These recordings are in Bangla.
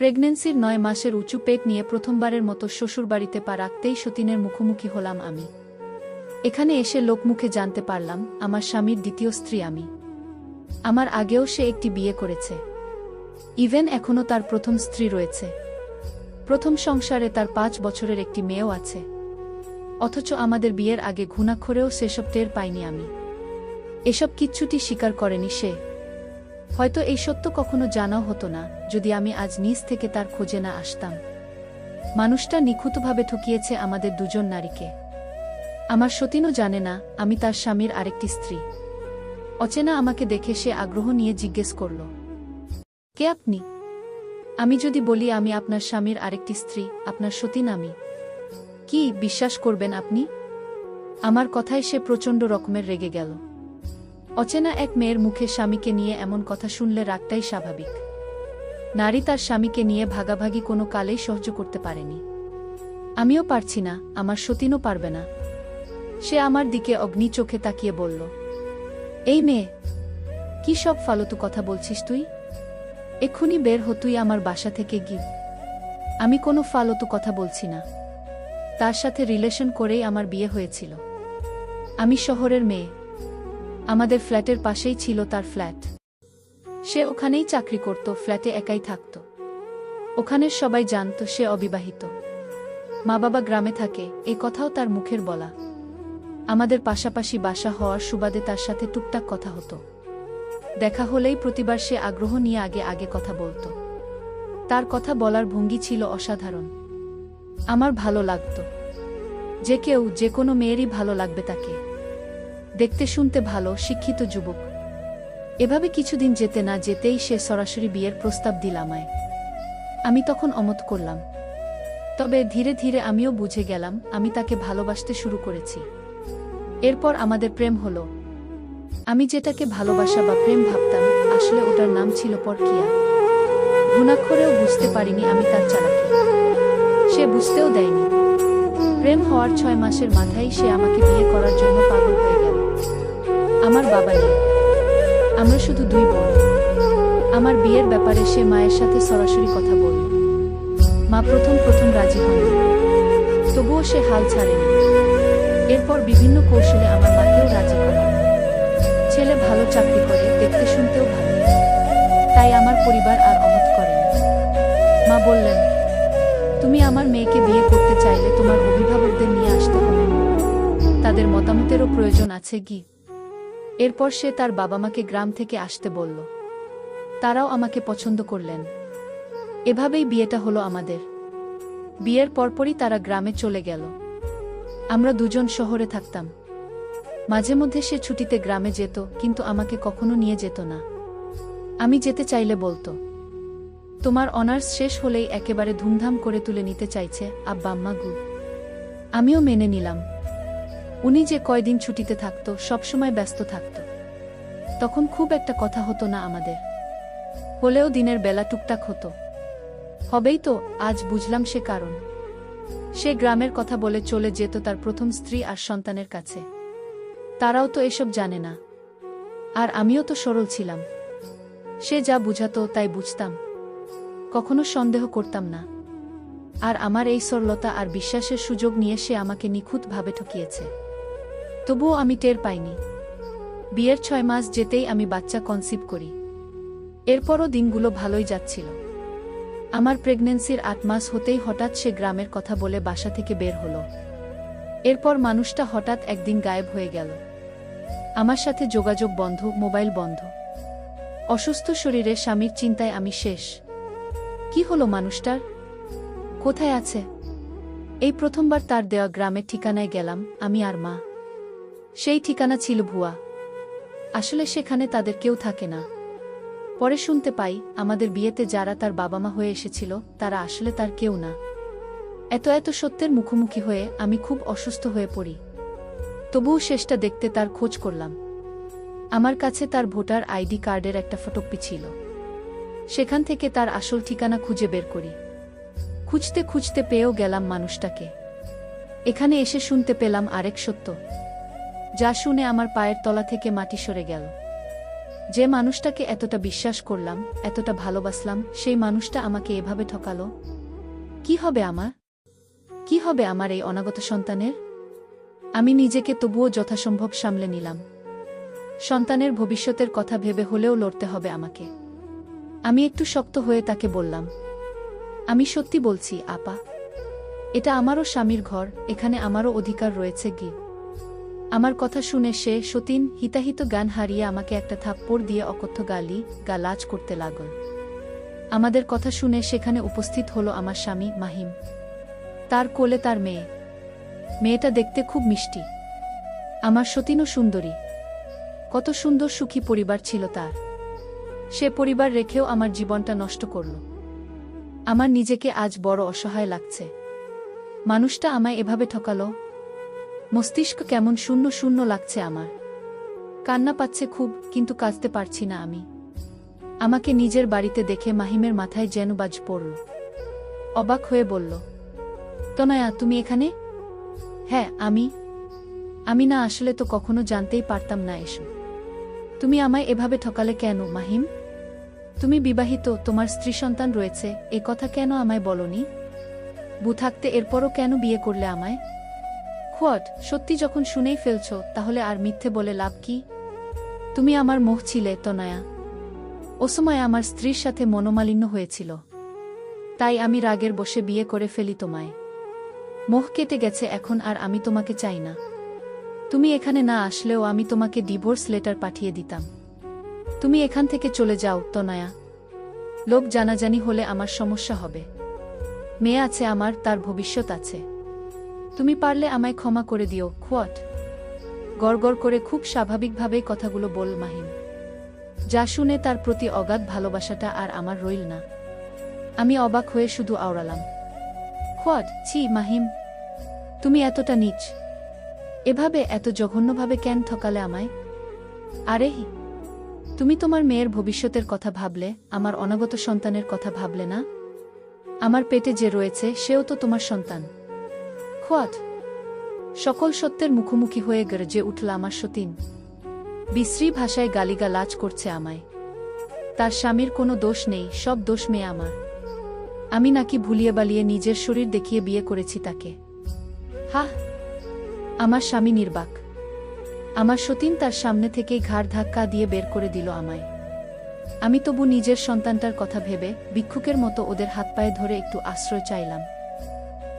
প্রেগন্যান্সির ৯ মাসের উঁচু পেট নিয়ে প্রথমবারের মতো শ্বশুরবাড়িতে পা রাখতেই সতীনের মুখোমুখি হলাম আমি। এখানে এসে লোকমুখে জানতে পারলাম আমার স্বামীর দ্বিতীয় স্ত্রী আমি। আমার আগেও সে একটি বিয়ে করেছে। ইভেন এখনও তার প্রথম স্ত্রী রয়েছে। প্রথম সংসারে তার ৫ বছরের একটি মেয়েও আছে। অথচ আমাদের বিয়ের আগে ঘুণাক্ষরেও সেসব টের পাইনি আমি। এসব কিচ্ছুটি স্বীকার করেনি সে। হয়তো এই সত্য কখনো জানাও হতো না যদি আমি আজ নিজ থেকে তার খোঁজে না আসতাম। মানুষটা নিখুঁতভাবে ঠকিয়েছে আমাদের দুজন নারীকে। আমার সতীনও জানে না আমি তার স্বামীর আরেকটি স্ত্রী। অচেনা আমাকে দেখে সে আগ্রহ নিয়ে জিজ্ঞেস করল, কে আপনি? আমি যদি বলি আমি আপনার স্বামীর আরেকটি স্ত্রী, আপনার সতীন আমি, কি বিশ্বাস করবেন আপনি? আমার কথায় সে প্রচণ্ড রকমের রেগে গেল। অচেনা এক মেয়ের মুখে স্বামীকে নিয়ে এমন কথা শুনলে রাগটাই স্বাভাবিক। নারী তার স্বামীকে নিয়ে ভাগাভাগি কোনো কালেই সহ্য করতে পারেনি। আমিও পারছি না, আমার সতীনও পারবে না। সে আমার দিকে অগ্নি চোখে তাকিয়ে বলল, এই মেয়ে, কি সব ফালতু কথা বলছিস তুই? এক্ষুনি বের হ তুই আমার বাসা থেকে গিয়ে। আমি কোনো ফালতু কথা বলছি না। তার সাথে রিলেশন করেই আমার বিয়ে হয়েছিল। আমি শহরের মেয়ে। আমাদের ফ্ল্যাটের পাশেই ছিল তার ফ্ল্যাট। সে ওখানেই চাকরি করত, ফ্ল্যাটে একাই থাকত। ওখানের সবাই জানত সে অবিবাহিত। মা বাবা গ্রামে থাকে, এ কথাও তার মুখের বলা। আমাদের পাশাপাশি বাসা হওয়ার সুবাদে তার সাথে টুকটাক কথা হতো। দেখা হলেই প্রতিবার সে আগ্রহ নিয়ে আগে আগে কথা বলত। তার কথা বলার ভঙ্গি ছিল অসাধারণ। আমার ভালো লাগত। যে কেউ, যে কোনো মেয়েরই ভালো লাগবে তাকে। দেখতে শুনতে ভালো, শিক্ষিত যুবক। এভাবে কিছুদিন যেতে না যেতেই সে সরাসরি বিয়ের প্রস্তাব দিল আমায়। আমি তখন অমত করলাম। তবে ধীরে ধীরে আমিও বুঝে গেলাম আমি তাকে ভালোবাসতে শুরু করেছি। এরপর আমাদের প্রেম হলো। আমি যেটাকে ভালোবাসা বা প্রেম ভাবতাম, আসলে ওটার নাম ছিল পরকীয়া। ঘুণাক্ষরেও বুঝতে পারিনি আমি তার চালাকি। সে বুঝতেও দেয়নি। প্রেম হওয়ার ৬ মাসের মাথায় সে আমাকে বিয়ে করার জন্য পাগল হয়ে গেল। আমার বাবা নেই। আমরা শুধু 2 বোন। আমার বিয়ের ব্যাপারে সে মায়ের সাথে সরাসরি কথা বলল। মা প্রথম রাজি হননি। তবুও সে হাল ছাড়েনি। এরপর বিভিন্ন কৌশলে আমার মাকেও রাজি করাল। ছেলে ভালো চাকরি করে, দেখতে শুনতেও ভালো। তাই আমার পরিবার আর অমত করেনি। মা বললেন, তুমি আমার মেয়েকে বিয়ে করতে চাইলে তোমার অভিভাবকদের নিয়ে আসতে হবে। তাদের মতামতেরও প্রয়োজন আছে কি। এরপর সে তার বাবা মাকে গ্রাম থেকে আসতে বলল। তারাও আমাকে পছন্দ করলেন। এভাবেই বিয়েটা হলো আমাদের। বিয়ের পরপরই তারা গ্রামে চলে গেল। আমরা দুজন শহরে থাকতাম। মাঝে মধ্যে সে ছুটিতে গ্রামে যেত, কিন্তু আমাকে কখনো নিয়ে যেত না। আমি যেতে চাইলে বলতো, তোমার অনার্স শেষ হলেই একেবারে ধুমধাম করে তুলে নিতে চাইছে আব্বা আম্মা গু। আমিও মেনে নিলাম। উনি যে কয়দিন ছুটিতে থাকত, সবসময় ব্যস্ত থাকত। তখন খুব একটা কথা হতো না আমাদের। হলেও দিনের বেলা টুকটাক হতো। হবেই তো, আজ বুঝলাম সে কারণ। সে গ্রামের কথা বলে চলে যেত তার প্রথম স্ত্রী আর সন্তানের কাছে। তারাও তো এসব জানে না। আর আমিও তো সরল ছিলাম। সে যা বুঝাতো তাই বুঝতাম। কখনো সন্দেহ করতাম না। আর আমার এই সরলতা আর বিশ্বাসের সুযোগ নিয়ে সে আমাকে নিখুঁতভাবে ঠকিয়েছে। তবুও আমি টের পাইনি। বিয়ের ৬ মাস যেতেই আমি বাচ্চা কনসিভ করি। এরপরও দিনগুলো ভালোই যাচ্ছিল। আমার প্রেগন্যান্সির ৮ মাস হতেই হঠাৎ সে গ্রামের কথা বলে বাসা থেকে বের হলো। এরপর মানুষটা হঠাৎ একদিন গায়েব হয়ে গেল। আমার সাথে যোগাযোগ বন্ধ, মোবাইল বন্ধ। অসুস্থ শরীরে স্বামীর চিন্তায় আমি শেষ। কি হলো মানুষটার? কোথায় আছে? এই প্রথমবার তার দেওয়া গ্রামের ঠিকানায় গেলাম আমি আর মা। সেই ঠিকানা ছিল ভুয়া। আসলে সেখানে তাদের কেউ থাকে না। পরে শুনতে পাই আমাদের বিয়েতে যারা তার বাবা মা হয়ে এসেছিল তারা আসলে তার কেউ না। এত সত্যের মুখোমুখি হয়ে আমি খুব অসুস্থ হয়ে পড়ি। তবুও শেষটা দেখতে তার খোঁজ করলাম। আমার কাছে তার ভোটার আইডি কার্ডের একটা ফটোকপি ছিল। সেখান থেকে তার আসল ঠিকানা খুঁজে বের করি। খুঁজতে খুঁজতে পেয়েও গেলাম মানুষটাকে। এখানে এসে শুনতে পেলাম আরেক সত্য, যা শুনে আমার পায়ের তলা থেকে মাটি সরে গেল। যে মানুষটাকে এতটা বিশ্বাস করলাম, এতটা ভালোবাসলাম, সেই মানুষটা আমাকে এভাবে ঠকালো। কি হবে আমার? কি হবে আমার এই অনাগত সন্তানের? আমি নিজেকে তবুও যথাসম্ভব সামলে নিলাম। সন্তানের ভবিষ্যতের কথা ভেবে হলেও লড়তে হবে আমাকে। আমি একটু শক্ত হয়ে তাকে বললাম, আমি সত্যি বলছি আপা, এটা আমারও স্বামীর ঘর, এখানে আমারও অধিকার রয়েছে কি। আমার কথা শুনে সে সতীন হিতাহিত জ্ঞান হারিয়ে আমাকে একটা থাপ্পড় দিয়ে অকথ্য গালাজ করতে লাগল। আমাদের কথা শুনে সেখানে উপস্থিত হলো আমার স্বামী মাহিম, তার কোলে তার মেয়ে। মেয়েটা দেখতে খুব মিষ্টি। আমার সতীনও সুন্দরী। কত সুন্দর সুখী পরিবার ছিল তার। সে পরিবার রেখেও আমার জীবনটা নষ্ট করল। আমার নিজেকে আজ বড় অসহায় লাগছে। মানুষটা আমায় এভাবে ঠকালো। মস্তিষ্ক কেমন শূন্য শূন্য লাগছে আমার। কান্না পাচ্ছে খুব, কিন্তু কাঁদতে পারছি না আমি। আমাকে নিজের বাড়িতে দেখে মাহিমের মাথায় যেন বাজ পড়ল। অবাক হয়ে বলল, তনয়া তুমি এখানে? হ্যাঁ আমি না আসলে তো কখনো জানতেই পারতাম না এসব। তুমি আমায় এভাবে ঠকালে কেন মাহিম? তুমি বিবাহিত, তোমার স্ত্রী সন্তান রয়েছে, এ কথা কেন আমায় বলনি? বউ থাকতে এরপরও কেন বিয়ে করলে আমায়? খোয়াট, সত্যি যখন শুনেই ফেলছ তাহলে আর মিথ্যে বলে লাভ কি? তুমি আমার মোহ ছিলে তনয়া। ও সময় আমার স্ত্রীর সাথে মনোমালিন্য হয়েছিল, তাই আমি রাগের বসে বিয়ে করে ফেলি তোমায়। মোহ কেটে গেছে এখন, আর আমি তোমাকে চাই না। তুমি এখানে না আসলেও আমি তোমাকে ডিভোর্স লেটার পাঠিয়ে দিতাম। তুমি এখান থেকে চলে যাও তনয়া। লোক জানাজানি হলে আমার সমস্যা হবে। মেয়ে আছে আমার, তার ভবিষ্যৎ আছে। তুমি পারলে আমায় ক্ষমা করে দিও খোয়াট। গড়গড় করে খুব স্বাভাবিকভাবেই কথাগুলো বল মাহিম। যা শুনে তার প্রতি অগাধ ভালোবাসাটা আর আমার রইল না। আমি অবাক হয়ে শুধু আওড়ালাম, খোয়াট, ছি মাহিম, তুমি এতটা নীচ, এভাবে এত জঘন্যভাবে কেন ঠকালে আমায়? আরে তুমি তোমার মেয়ের ভবিষ্যতের কথা ভাবলে, আমার অনাগত সন্তানের কথা ভাবলে না? আমার পেটে যে রয়েছে সেও তো তোমার সন্তান। খোয়াট। সকল সত্যের মুখোমুখি হয়ে গর্জে উঠল আমার সতীন। বিশ্রী ভাষায় গালিগালাজ করছে আমায়। তার স্বামীর কোনো দোষ নেই, সব দোষ মেয়ে আমার। আমি নাকি ভুলিয়ে বালিয়ে নিজের শরীর দেখিয়ে বিয়ে করেছি তাকে। হা! আমার স্বামী নির্বাক। আমার সতীন তার সামনে থেকেই ঘাড় ধাক্কা দিয়ে বের করে দিল আমায়। আমি তবু নিজের সন্তানটার কথা ভেবে ভিক্ষুকের মতো ওদের হাত পায়ে ধরে একটু আশ্রয় চাইলাম,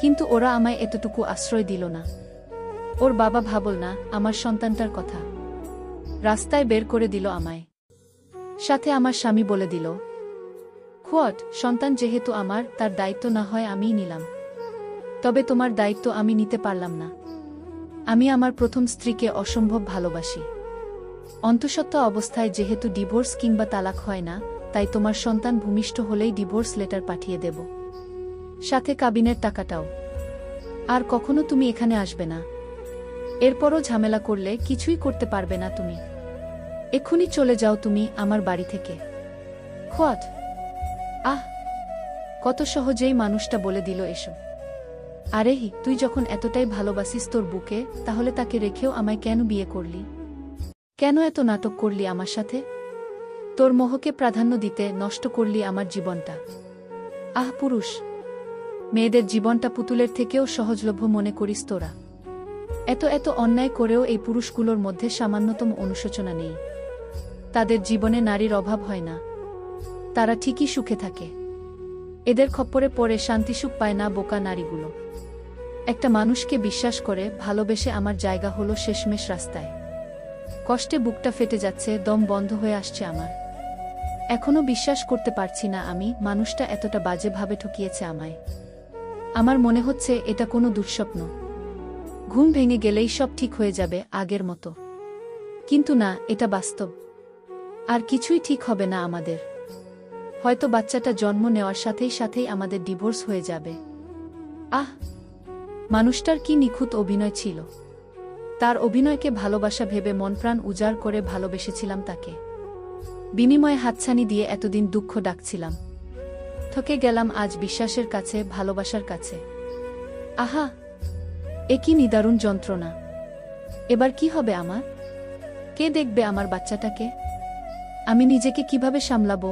কিন্তু ওরা আমায় এতটুকু আশ্রয় দিল না। ওর বাবা ভাবল না আমার সন্তানটার কথা, রাস্তায় বের করে দিল আমায়। সাথে আমার স্বামী বলে দিল, খোয়াট, সন্তান যেহেতু আমার, তার দায়িত্ব না হয় আমিই নিলাম। তবে তোমার দায়িত্ব আমি নিতে পারলাম না। আমি আমার প্রথম স্ত্রীকে অসম্ভব ভালোবাসি। অন্তঃসত্ত্বা অবস্থায় যেহেতু ডিভোর্স কিংবা তালাক হয় না, তাই তোমার সন্তান ভূমিষ্ঠ হলেই ডিভোর্স লেটার পাঠিয়ে দেব, সাথে কাবিনের টাকাটাও। আর কখনো তুমি এখানে আসবে না। এরপরও ঝামেলা করলে কিছুই করতে পারবে না তুমি। এক্ষুনি চলে যাও তুমি আমার বাড়ি থেকে। খোয়াট। আহ! কত সহজেই মানুষটা বলে দিল এসব। আরে তুই যখন এতটাই ভালোবাসিস তোর বুকে, তাহলে তাকে রেখেও আমায় কেন বিয়ে করলি? কেন এত নাটক করলি আমার সাথে? তোর মোহকে প্রাধান্য দিতে নষ্ট করলি আমার জীবনটা। আহ পুরুষ! মেয়েদের জীবনটা পুতুলের থেকেও সহজলভ্য মনে করিস তোরা। এত এত অন্যায় করেও এই পুরুষগুলোর মধ্যে সামান্যতম অনুশোচনা নেই। তাদের জীবনে নারীর অভাব হয় না, তারা ঠিকই সুখে থাকে। এদের খপ্পরে পড়ে শান্তিসুখ পায় না বোকা নারীগুলো। একটা মানুষকে বিশ্বাস করে ভালোবেসে আমার জায়গা হলো শেষমেশ রাস্তায়। কষ্টে বুকটা ফেটে যাচ্ছে, দম বন্ধ হয়ে আসছে আমার। এখনো বিশ্বাস করতে পারছি না মানুষটা এতটা বাজেভাবে ঠকিয়েছে আমায়। আমার মনে হচ্ছে এটা কোনো দুঃস্বপ্ন। ঘুম ভেঙে গেলেই সব ঠিক হয়ে যাবে আগের মতো। কিন্তু না, এটা বাস্তব। আর কিছুই ঠিক হবে না আমাদের। হয়তো বাচ্চাটা জন্ম নেওয়ার সাথেই সাথেই আমাদের ডিভোর্স হয়ে যাবে। আহ! মানুষটার কি নিখুঁত অভিনয় ছিল। তার অভিনয়কে ভালোবাসা ভেবে মনপ্রাণ উজাড় করে ভালোবেসেছিলাম তাকে। বিনিময়ে হাতছানি দিয়ে এতদিন দুঃখ ডাকছিলাম। ঠকে গেলাম আজ বিশ্বাসের কাছে, ভালোবাসার কাছে। আহা! এ কি নিদারুণ যন্ত্রণা। এবার কি হবে আমার? কে দেখবে আমার বাচ্চাটাকে? আমি নিজেকে কিভাবে সামলাবো,